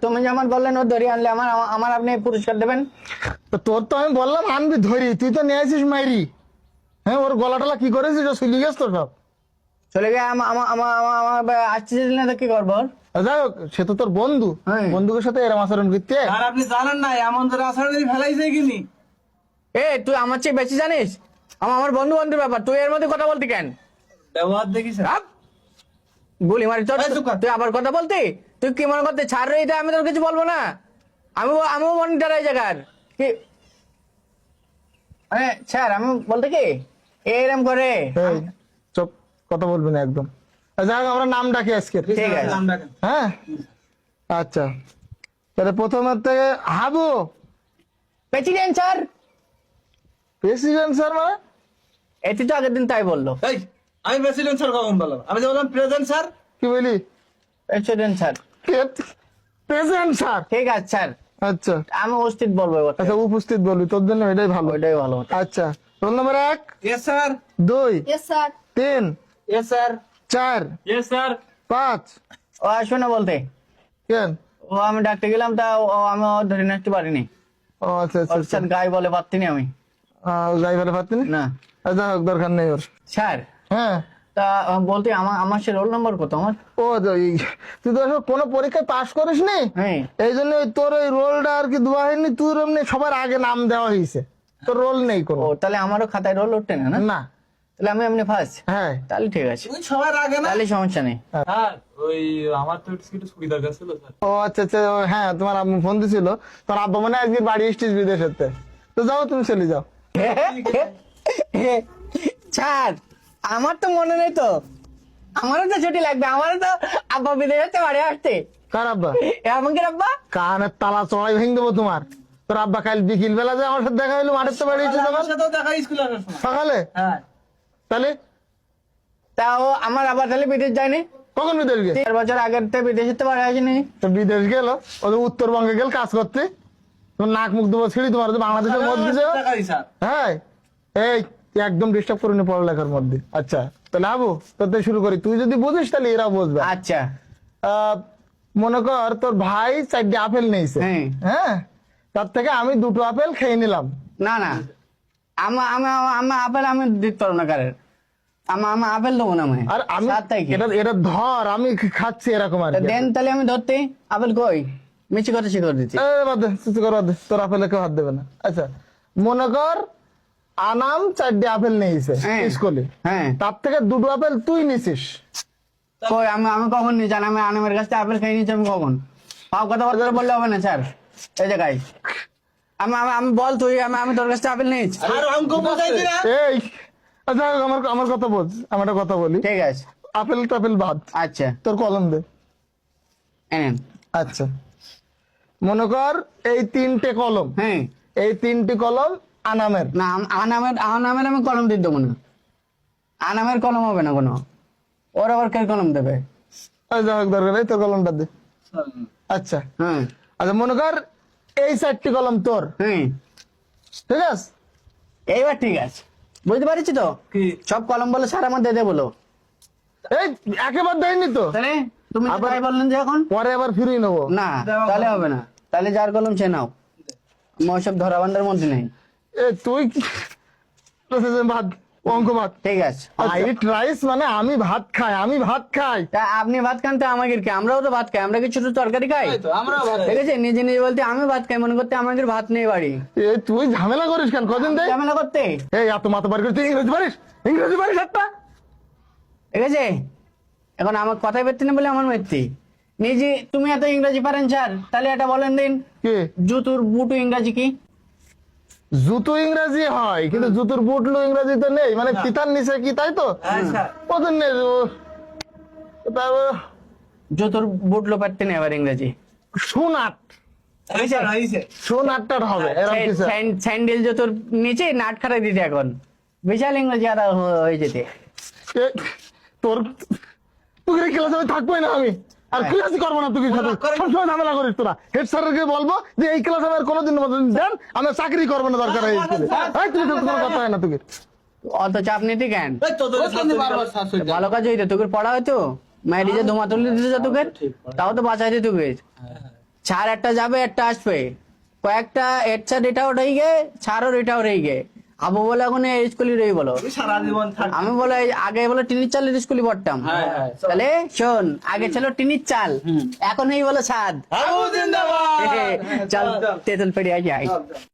তুমি যেমন বললেন ও ধরি আনলে আমার আমার আপনি পুরস্কার দেবেন। তো তোর তো আমি বললাম আনবি ধরি, তুই তো নিয়ে আসিস মাইরি। হ্যাঁ, ওর গলা টলা কি করেছিস? ও চলে গেছ তো সব চলে গিয়ে আমার আসতে না তো কি করবো? যাই হোক, সে তো তোর বন্ধু, হ্যাঁ। বন্ধুকে সাথে এরম আচরণ করতে। আর আপনি জানেন না এমন ধরে আষাঢ় ফেলাইছে কিনি। এ তুই আমার চেয়ে বেশি জানিস? আমার বন্ধু বন্ধুর ব্যাপার, তুই এর মধ্যে কথা বলতি কেন? ব্যবহার দেখিস আপ! গুলি মারি তোর। এই চুপ কর। তুই আবার কথা বলতি? তুই কি মনে করতে ছাড় রে? এটা আমি তোর কিছু বলবো না। আমিও মনিটর এই জায়গার কি মানে স্যার আমি বলতে কি এরম করে। এই চুপ, কথা বলবি না একদম। যাই হোক, আমরা নাম ডাকি আজকে। ঠিক আছে। নাম ডাকেন। হ্যাঁ, আচ্ছা, তাহলে প্রথমের থেকে Habu. President sir. President sir মানে? এটি তো আগের দিন তাই বললো। এই আমি প্রেসিডেন্ট স্যার কখন বললাম? আমি যে বললাম প্রেজেন্ট স্যার। কি বলি? President sir. President sir. ঠিক আছে স্যার, আচ্ছা আমি উপস্থিত বলবো এবার থেকে। আচ্ছা, উপস্থিত বলবি, তোর জন্য এটাই ভালো। ওইটাই ভালো হতো। আচ্ছা, roll number 1, yes sir. 2, Yes, sir. 3, yes sir. 4, yes sir. 5। ও আসো না বলতে। কেন? ও আমি ডাকতে গেলাম তা আমি ধরে নিতে পারিনি। ও আচ্ছা আচ্ছা ওর আচ্ছা। সাথে গায়ে বলে পারতিনি আমি। যাই বলে পারতেনি না আচ্ছা, হোক, দরকার নেই ওর। স্যার, হ্যাঁ, তা বলতে আমার সে রোল নম্বর কত আমার? ও তো তুই তো আসলে কোনো পরীক্ষায় পাশ করিস নি, হ্যাঁ। এই জন্য তোর ওই রোলটা আর কি দেওয়া হয়নি। তুই এমনি সবার আগে নাম দেওয়া হয়েছে, তোর রোল নেই কোনো। ও তাহলে আমারও খাতায় রোল উঠতে না না? না। তাহলে আমি এমনি ফার্স্ট। হ্যাঁ, তাহলে ঠিক আছে, তুই সবার আগে না। তাহলে সমস্যা নেই। স্যার ওই আমার তো একটু ছুটি দরকার ছিল স্যার। ও আচ্ছা আচ্ছা, হ্যাঁ, তোমার আম্মু ফোন দিছিল, তোর আব্বা মানে আজকে বাড়ি এসছিস বিদেশেতে। তো যাও, তুমি চলে যাও। স্যার আমার তো মনে নেই তো, আমারও তো ছুটি লাগবে, আমারও তো আব্বা বিদেশ হচ্ছে বাড়ি আসতে। কার আব্বা? এমন কি আব্বা? কানের তালা চড়াই ভেঙে দেবো তোমার। তোর আব্বা কাল বিকেল বেলা যে আমার সাথে দেখা হইলো, মাঠের তো বাড়ি এসেছে আমার সাথেও দেখা স্কুলে আসার সময়। সকালে। হ্যাঁ। তাহলে তাও আমার আবার তাহলে বিদেশ যায়নি? কখন বিদেশ গে? 4 বছর আগের তো বিদেশে তো বাড়ি আসেনি। তো বিদেশ গেল, ওদের উত্তরবঙ্গে গেল কাজ করতে। তোমার নাক মুখ দেবো ছিঁড়ি, তোমার যে বাংলাদেশের মধ্যে যে। দেখাই স্যার। হ্যাঁ, এই তুই একদম ডিস্টার্ব করিনি পড়ালেখার মধ্যে। আচ্ছা, তাহলে আবু তোর থেকে শুরু করি। তুই যদি বুঝিস তাহলে এরা বুঝবে। আচ্ছা। মনে কর তোর ভাই 4টে আপেল নিয়েছে। হ্যাঁ। হ্যাঁ, তার থেকে আমি 2টো আপেল খেয়ে নিলাম। না না, আমার আপেল আমি দিতে পারবো না কারের। আমার আপেল দেবো না আমি। আর আমি 7 তারিখে। এটা ধর, আমি খাচ্ছি এরকম আর তা কি। দেন তাহলে আমি ধরতে আপেল কই মিছি কথা শিখর দিচ্ছি। বাদ দে, চুপ কর, বাদ দে, তোর আপেলে কেউ হাত দেবে না। আচ্ছা, মনে কর আনাম 4টে আপেল নিয়েছে হ্যাঁ। স্কুলে, হ্যাঁ, তার থেকে 2টো আপেল তুই নিছিস। কই আমি কখন নিয়ে জানি? আমি আনামের কাছ থেকে আপেল খেয়ে নিয়েছি আমি কখন? পাও কথাবার্তা বললে হবে না স্যার এই জায়গায়। আমি বল তুই, আমি তোর কাছ থেকে আপেল নিয়েছি। আর অঙ্ক বুঝাইছি না। এই আচ্ছা, আমার কথা বোঝ, আমি একটা কথা বলি। ঠিক আছে। আপেল টাপেল বাদ, আচ্ছা তোর কলম দে। এনেন। আচ্ছা, মনে কর এই 3টে কলম, হ্যাঁ। এই 3টি কলম আনামের। না আনামের আমি কলম দিয়ে দেবো না। আনামের কলম হবে না কোনো। ওর আবার কে কলম দেবে? যাই হোক, দরকার নেই, তোর কলমটা দে। আচ্ছা হ্যাঁ। আচ্ছা, মনে কর এই 4টি কলম তোর, হ্যাঁ, ঠিক আছে? এইবার ঠিক আছে, বুঝতে পারছি তো। কি? সব কলম বলে স্যার আমার দিয়ে দে বলো। এই একেবারে দেয়নি তো, তাহলে তুমি তো আবার- তাই বললেন যে এখন পরে আবার ফিরিয়ে নেবো। না, তাহলে হবে না। তাহলে যার কলম সে নাও, ওসব ধরা বান্ধার মধ্যে নেই। তুই কি ভাত, অঙ্ক ভাত, ঠিক আছে। হোয়াইট রাইস মানে আমি ভাত খাই, আমি ভাত খাই। তা আপনি ভাত খান তো আমাদের কি? আমরাও তো ভাত খাই, আমরা কি ছোট তরকারি খাই? তাই তো, আমরাও ভাত খাই। ঠিক আছে, নিজে নিজে বলতে আমি ভাত খাই, মনে করতে আমাদের ভাত নেই বাড়ি। তুই ঝামেলা করিস কেন? কদিন দেয় ঝামেলা করতে। এই এত মাথা বার করছিস। ইংরেজি পারিস? ইংরেজি পারিস একটা? ঠিক আছে, এখন আমার কথাই বেরতে না বলে আমার মেরতে। নিজে তুমি এত ইংরেজি পারেন স্যার, তাহলে এটা বলেন দিন, কি জুতুর বুটু ইংরাজি কি? জুতো ইংরেজি হয়, কিন্তু জুতোর বুটলো ইংরেজি তো নেই, মানে ফিতার নিচে কি, তাই তো? হ্যাঁ স্যার। কদিন নেই জুতুর বুটলো পারতে নেই আবার ইংরাজি। সোনাট, এই স্যার আইছে। সোনাটটার হবে এরকম কিছু। স্যান্ডেল জুতোর নিচে নাট খারাই দিতে এখন বিশাল ইংরেজি আদা হয়ে যেতে। এ, তোর তুই ক্লাসে আমি থাকবোই না আমি, আর ক্লাসই করবো না। তুই সাথে সবসময় ঝামেলা করিস তোরা। হেড স্যারকে বলবো যে এই ক্লাস আমার কোনোদিন দেন, আমি চাকরি করবো না, দরকার হয় স্কুলে। তুই তো কোনো কথা হয় না তোকে। অত চাপ নিতে কেন? এই তোদের সাথে বারবার শাশুড়ি। ভালো কাজ হইতো, তোকে পড়া হয়তো মায়ের যে ধোমা তুলে দিতে তোকে, তাও তো বাঁচাইতে তোকে। ছাড় একটা যাবে একটা আসবে কয়েকটা এর ছাড় এটাও রয়ে গে ছাড়ও এটাও রয়ে গে আবু বলে এখন এই স্কুলে রই বলো তুই সারা জীবন থাক আমি বলে আগে বলে টিনির চালের স্কুলে পড়তাম হ্যাঁ, হ্যাঁ, চল। তাহলে শোন আগে ছিল টিনির চাল এখন এই বলো ছাদ আবু জিন্দাবাদ চল তেতুল পেড়ে আসি